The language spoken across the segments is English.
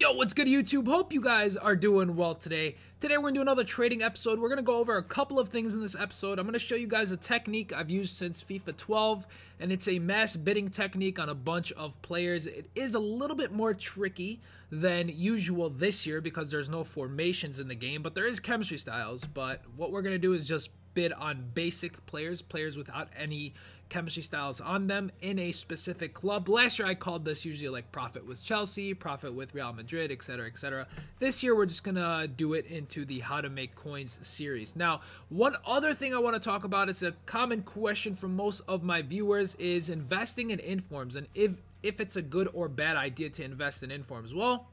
Yo, what's good, YouTube? Hope you guys are doing well today. Today we're going to do another trading episode. We're going to go over a couple of things in this episode. I'm going to show you guys a technique I've used since FIFA 12, and it's a mass bidding technique on a bunch of players. It is a little bit more tricky than usual this year because there's no formations in the game, but there is chemistry styles. But what we're going to do is just bid on basic players without any chemistry styles on them in a specific club. Last year I called this usually like profit with Chelsea, profit with Real Madrid, etc, etc. This year we're just gonna do it into the how to make coins series. Now, one other thing I want to talk about is a common question from most of my viewers is investing in informs, and if it's a good or bad idea to invest in informs. Well,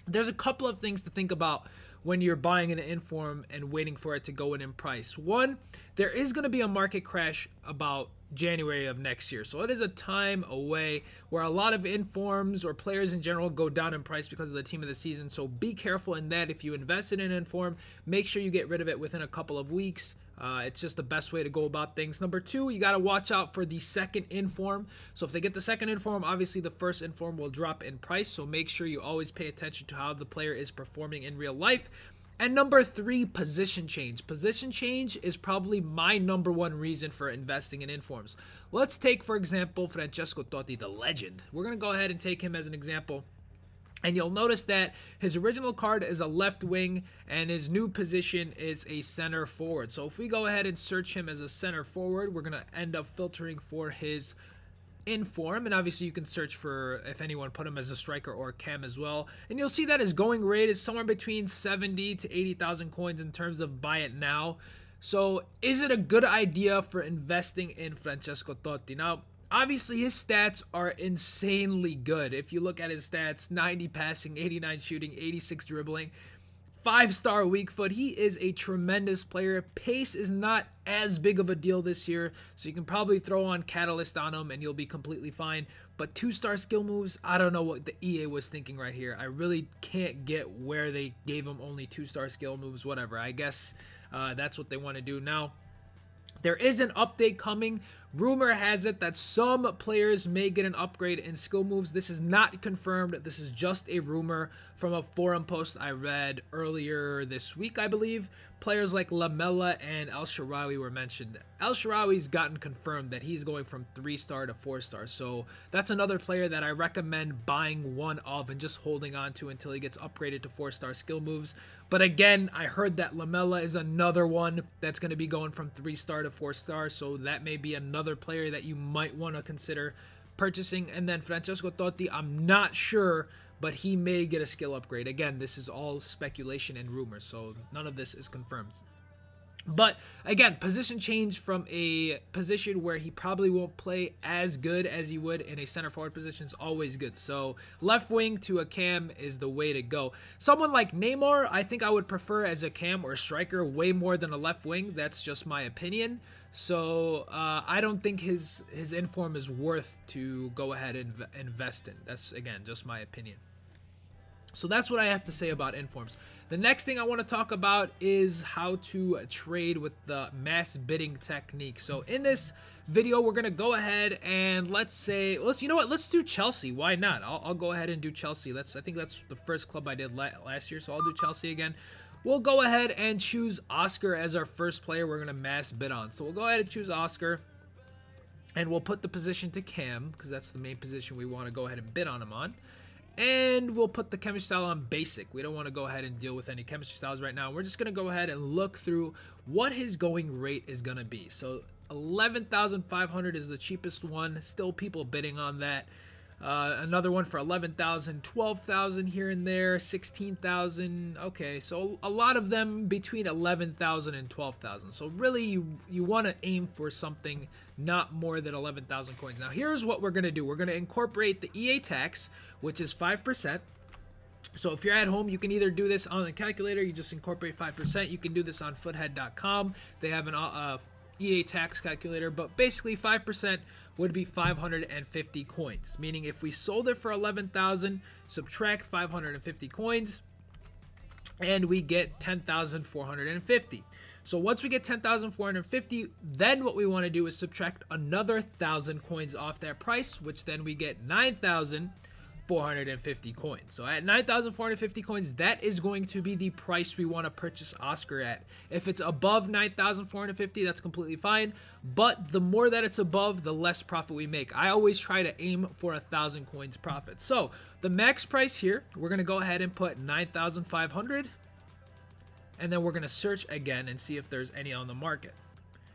there's a couple of things to think about when you're buying an inform and waiting for it to go in price. One, there is going to be a market crash about January of next year. So it is a time away where a lot of informs or players in general go down in price because of the team of the season. So be careful in that. If you invest in an inform, make sure you get rid of it within a couple of weeks. It's just the best way to go about things. Number two, you got to watch out for the second inform. So if they get the second inform, obviously the first inform will drop in price. So make sure you always pay attention to how the player is performing in real life. And number three, position change. Position change is probably my number one reason for investing in informs. Let's take, for example, Francesco Totti, the legend. We're going to go ahead and take him as an example. And you'll notice that his original card is a left wing and his new position is a center forward. So if we go ahead and search him as a center forward, we're going to end up filtering for his inform, and obviously you can search for if anyone put him as a striker or a cam as well, and you'll see that his going rate is somewhere between 70 to 80,000 coins in terms of buy it now. So is it a good idea for investing in Francesco Totti? Now, obviously his stats are insanely good. If you look at his stats, 90 passing, 89 shooting, 86 dribbling, 5-star weak foot. He is a tremendous player. Pace is not as big of a deal this year, so you can probably throw on Catalyst on him and you'll be completely fine. But 2-star skill moves, I don't know what the EA was thinking right here. I really can't get where they gave him only 2-star skill moves, whatever. I guess that's what they want to do. Now, there is an update coming. Rumor has it that some players may get an upgrade in skill moves. This is not confirmed. This is just a rumor from a forum post I read earlier this week, I believe. Players like Lamela and El Shaarawy were mentioned. El Shaarawy's gotten confirmed that he's going from 3-star to 4-star. So that's another player that I recommend buying one of and just holding on to until he gets upgraded to 4-star skill moves. But again, I heard that Lamela is another one that's going to be going from 3-star to 4-star. So that may be another player that you might want to consider purchasing. And then Francesco Totti, I'm not sure, but he may get a skill upgrade. Again, this is all speculation and rumors, so none of this is confirmed. But again, position change from a position where he probably won't play as good as he would in a center forward position is always good. So left wing to a cam is the way to go. Someone like Neymar, I think I would prefer as a cam or a striker way more than a left wing. That's just my opinion. So I don't think his inform is worth to go ahead and invest in. That's, again, just my opinion. So that's what I have to say about informs. The next thing I want to talk about is how to trade with the mass bidding technique. So in this video, we're going to go ahead and you know what? Let's do Chelsea. Why not? I'll go ahead and do Chelsea. I think that's the first club I did last year, so I'll do Chelsea again. We'll go ahead and choose Oscar as our first player we're going to mass bid on. So we'll go ahead and choose Oscar, and we'll put the position to cam because that's the main position we want to go ahead and bid on him on. And we'll put the chemistry style on basic. We don't want to go ahead and deal with any chemistry styles right now. We're just going to go ahead and look through what his going rate is going to be. So 11,500 is the cheapest one. Still people bidding on that. Another one for 11,000, 12,000 here and there, 16,000. Okay, so a lot of them between 11,000 and 12,000. So really you want to aim for something not more than 11,000 coins. Now here's what we're going to do. We're going to incorporate the EA tax, which is 5%. So if you're at home, you can either do this on the calculator, you just incorporate 5%. You can do this on futhead.com. They have an EA tax calculator, but basically 5% would be 550 coins, meaning if we sold it for 11,000, subtract 550 coins, and we get 10,450. So once we get 10,450, then what we want to do is subtract another 1,000 coins off that price, which then we get 9,000 450 coins. So at 9,450 coins, that is going to be the price we want to purchase Oscar at. If it's above 9,450, that's completely fine. But the more that it's above, the less profit we make. I always try to aim for 1,000 coins profit. So the max price here, we're going to go ahead and put 9,500. And then we're going to search again and see if there's any on the market.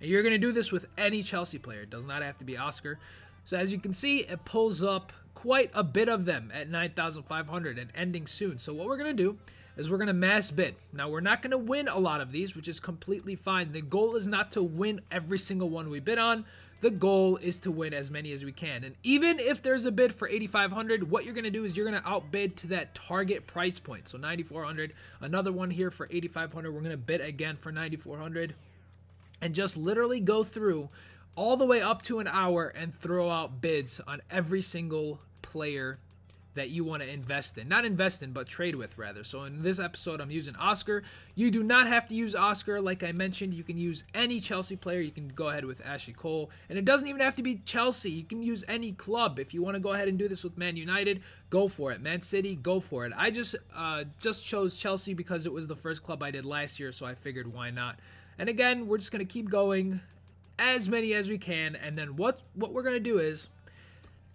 And you're going to do this with any Chelsea player. It does not have to be Oscar. So as you can see, it pulls up quite a bit of them at 9,500 and ending soon. So what we're going to do is we're going to mass bid. Now, we're not going to win a lot of these, which is completely fine. The goal is not to win every single one we bid on. The goal is to win as many as we can. And even if there's a bid for 8,500, what you're going to do is you're going to outbid to that target price point. So 9,400, another one here for 8,500. We're going to bid again for 9,400 and just literally go through all the way up to an hour and throw out bids on every single player that you want to invest in. Not invest in, but trade with, rather. So in this episode, I'm using Oscar. You do not have to use Oscar. Like I mentioned, you can use any Chelsea player. You can go ahead with Ashley Cole. And it doesn't even have to be Chelsea. You can use any club. If you want to go ahead and do this with Man United, go for it. Man City, go for it. I just chose Chelsea because it was the first club I did last year, so I figured why not. And again, we're just going to keep going as many as we can. And then what we're going to do is,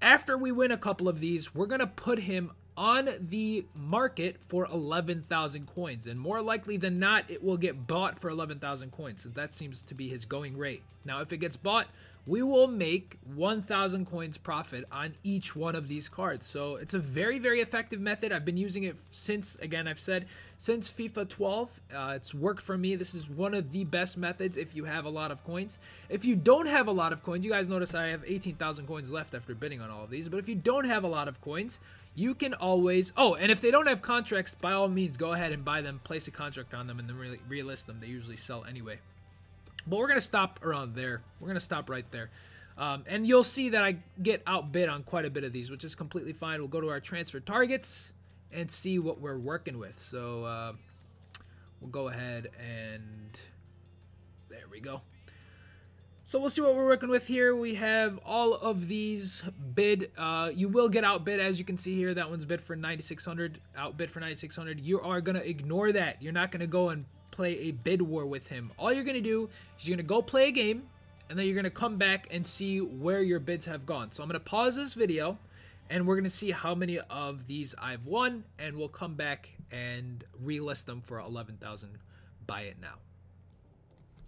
after we win a couple of these, we're going to put him on the market for 11,000 coins. And more likely than not, it will get bought for 11,000 coins. So that seems to be his going rate. Now, if it gets bought, we will make 1,000 coins profit on each one of these cards. So it's a very, very effective method. I've been using it since, again, I've said, since FIFA 12. It's worked for me. This is one of the best methods if you have a lot of coins. If you don't have a lot of coins, you guys notice I have 18,000 coins left after bidding on all of these. But if you don't have a lot of coins, you can always... Oh, and if they don't have contracts, by all means, go ahead and buy them, place a contract on them, and then relist them. They usually sell anyway. But we're going to stop around there. We're going to stop right there. And you'll see that I get outbid on quite a bit of these, which is completely fine. We'll go to our transfer targets and see what we're working with. So we'll go ahead and there we go. So we'll see what we're working with here. We have all of these bid. You will get outbid, as you can see here. That one's bid for 9,600, outbid for 9,600. You are going to ignore that. You're not going to go and play a bid war with him. All you're going to do is you're going to go play a game, and then you're going to come back and see where your bids have gone. So I'm going to pause this video, and we're going to see how many of these I've won, and we'll come back and relist them for 11,000. Buy it now.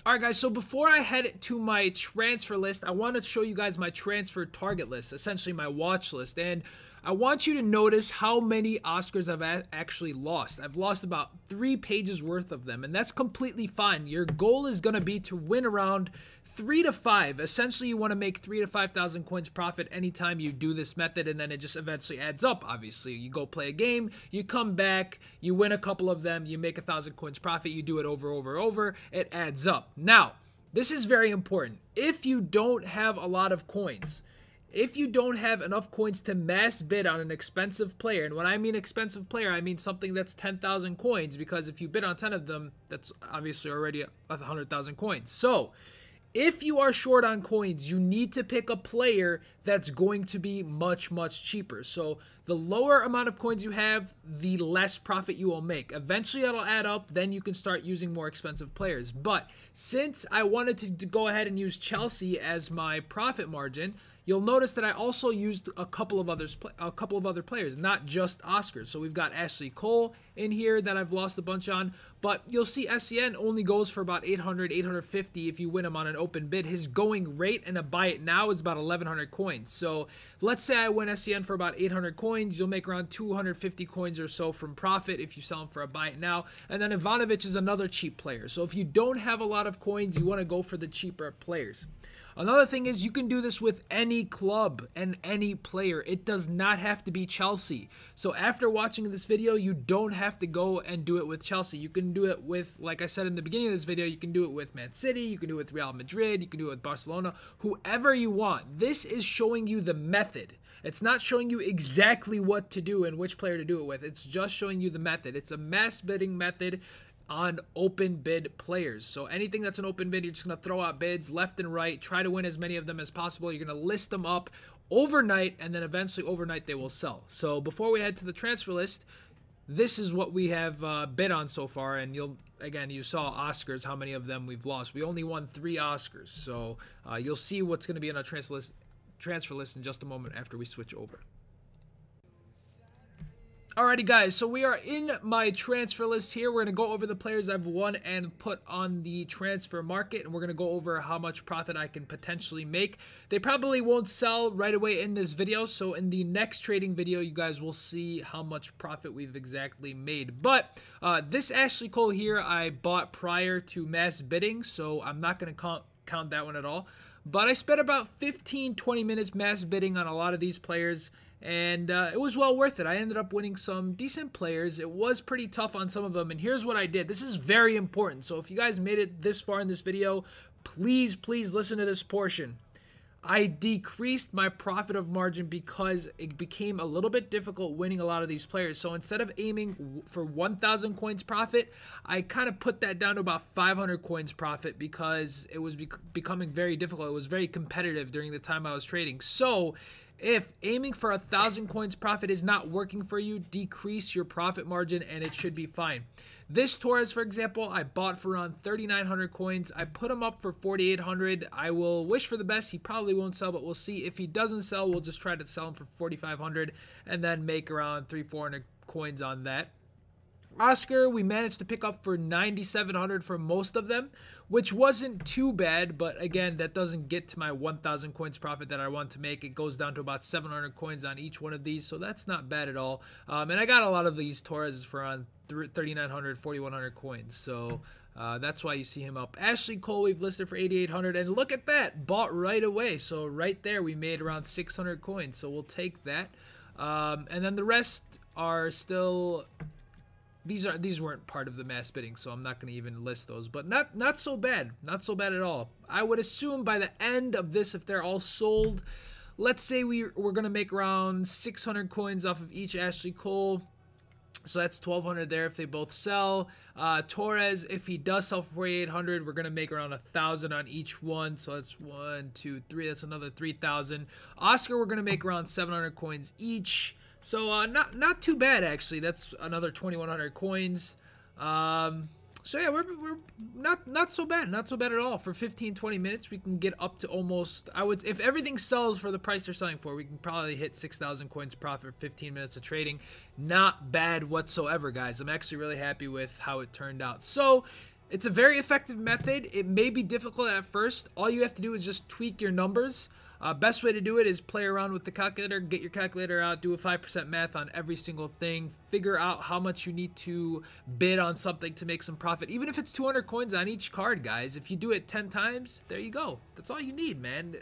Alright guys, so before I head to my transfer list, I want to show you guys my transfer target list, essentially my watch list. And I want you to notice how many Oscars I've actually lost. I've lost about 3 pages worth of them, and that's completely fine. Your goal is going to be to win around 3 to 5. Essentially, you want to make 3,000 to 5,000 coins profit anytime you do this method, and then it just eventually adds up, obviously. You go play a game, you come back, you win a couple of them, you make 1,000 coins profit, you do it over, it adds up. Now, this is very important. If you don't have a lot of coins, if you don't have enough coins to mass bid on an expensive player, and when I mean expensive player, I mean something that's 10,000 coins, because if you bid on 10 of them, that's obviously already 100,000 coins. So, if you are short on coins, you need to pick a player that's going to be much, much cheaper. So the lower amount of coins you have, the less profit you will make. Eventually it'll add up, then you can start using more expensive players. But since I wanted to go ahead and use Chelsea as my profit margin, you'll notice that I also used a couple of other players, not just Oscars. So we've got Ashley Cole in here that I've lost a bunch on, but you'll see SCN only goes for about 800, 850 if you win him on an open bid. His going rate and a buy it now is about 1,100 coins. So let's say I win SCN for about 800 coins, you'll make around 250 coins or so from profit if you sell him for a buy it now. And then Ivanovic is another cheap player. So if you don't have a lot of coins, you want to go for the cheaper players. Another thing is you can do this with any club and any player. It does not have to be Chelsea. So after watching this video, you don't have to go and do it with Chelsea. You can do it with, like I said in the beginning of this video, you can do it with Man City, you can do it with Real Madrid, you can do it with Barcelona, whoever you want. This is showing you the method. It's not showing you exactly what to do and which player to do it with. It's just showing you the method. It's a mass bidding method on open bid players. So anything that's an open bid, you're just going to throw out bids left and right, try to win as many of them as possible. You're going to list them up overnight, and then eventually overnight they will sell. So before we head to the transfer list, this is what we have bid on so far, and you saw Oscars, how many of them we've lost. We only won 3 Oscars, so you'll see what's going to be on our transfer list in just a moment after we switch over. Alrighty guys, so we are in my transfer list here. We're going to go over the players I've won and put on the transfer market, and we're going to go over how much profit I can potentially make. They probably won't sell right away in this video, so in the next trading video, you guys will see how much profit we've exactly made. But this Ashley Cole here, I bought prior to mass bidding, so I'm not going to count that one at all. But I spent about 15-20 minutes mass bidding on a lot of these players, and it was well worth it. I ended up winning some decent players. It was pretty tough on some of them, and here's what I did. This is very important, so if you guys made it this far in this video, please listen to this portion. I decreased my profit of margin because it became a little bit difficult winning a lot of these players. So instead of aiming for 1,000 coins profit, I kind of put that down to about 500 coins profit because it was becoming very difficult. It was very competitive during the time I was trading. So if aiming for 1,000 coins profit is not working for you, decrease your profit margin and it should be fine. This Torres, for example, I bought for around 3,900 coins. I put him up for 4,800. I will wish for the best. He probably won't sell, but we'll see. If he doesn't sell, we'll just try to sell him for 4,500 and then make around 300-400 coins on that. Oscar, we managed to pick up for 9,700 for most of them, which wasn't too bad, but again, that doesn't get to my 1,000 coins profit that I want to make. It goes down to about 700 coins on each one of these, so that's not bad at all. And I got a lot of these Torres for around 3,900, 4,100 coins, so that's why you see him up. Ashley Cole, we've listed for 8,800, and look at that, bought right away. So right there, we made around 600 coins, so we'll take that. And then the rest are still... These weren't part of the mass bidding, so I'm not going to even list those. But not so bad. Not so bad at all. I would assume by the end of this, if they're all sold, let's say we're going to make around 600 coins off of each Ashley Cole. So that's 1,200 there if they both sell. Torres, if he does sell for 4,800, we're going to make around 1,000 on each one. So that's 1, 2, 3. That's another 3,000. Oscar, we're going to make around 700 coins each. So not too bad, actually. That's another 2,100 coins. So yeah, we're not so bad. Not so bad at all. For 15-20 minutes, we can get up to almost, if everything sells for the price they're selling for, we can probably hit 6,000 coins profit for 15 minutes of trading. Not bad whatsoever, guys. I'm actually really happy with how it turned out. So it's a very effective method. It may be difficult at first. All you have to do is just tweak your numbers. Best way to do it is play around with the calculator, get your calculator out, do a 5% math on every single thing, figure out how much you need to bid on something to make some profit. Even if it's 200 coins on each card, guys, if you do it 10 times, there you go. That's all you need, man.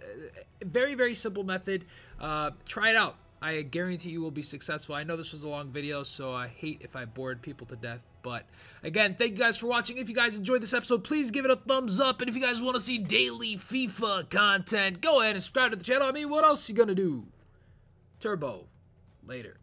Very, very simple method. Try it out. I guarantee you will be successful. I know this was a long video, so I hate if I bored people to death. But again, thank you guys for watching. If you guys enjoyed this episode, please give it a thumbs up. And if you guys want to see daily FIFA content, go ahead and subscribe to the channel. I mean, what else you gonna do? Turbo. Later.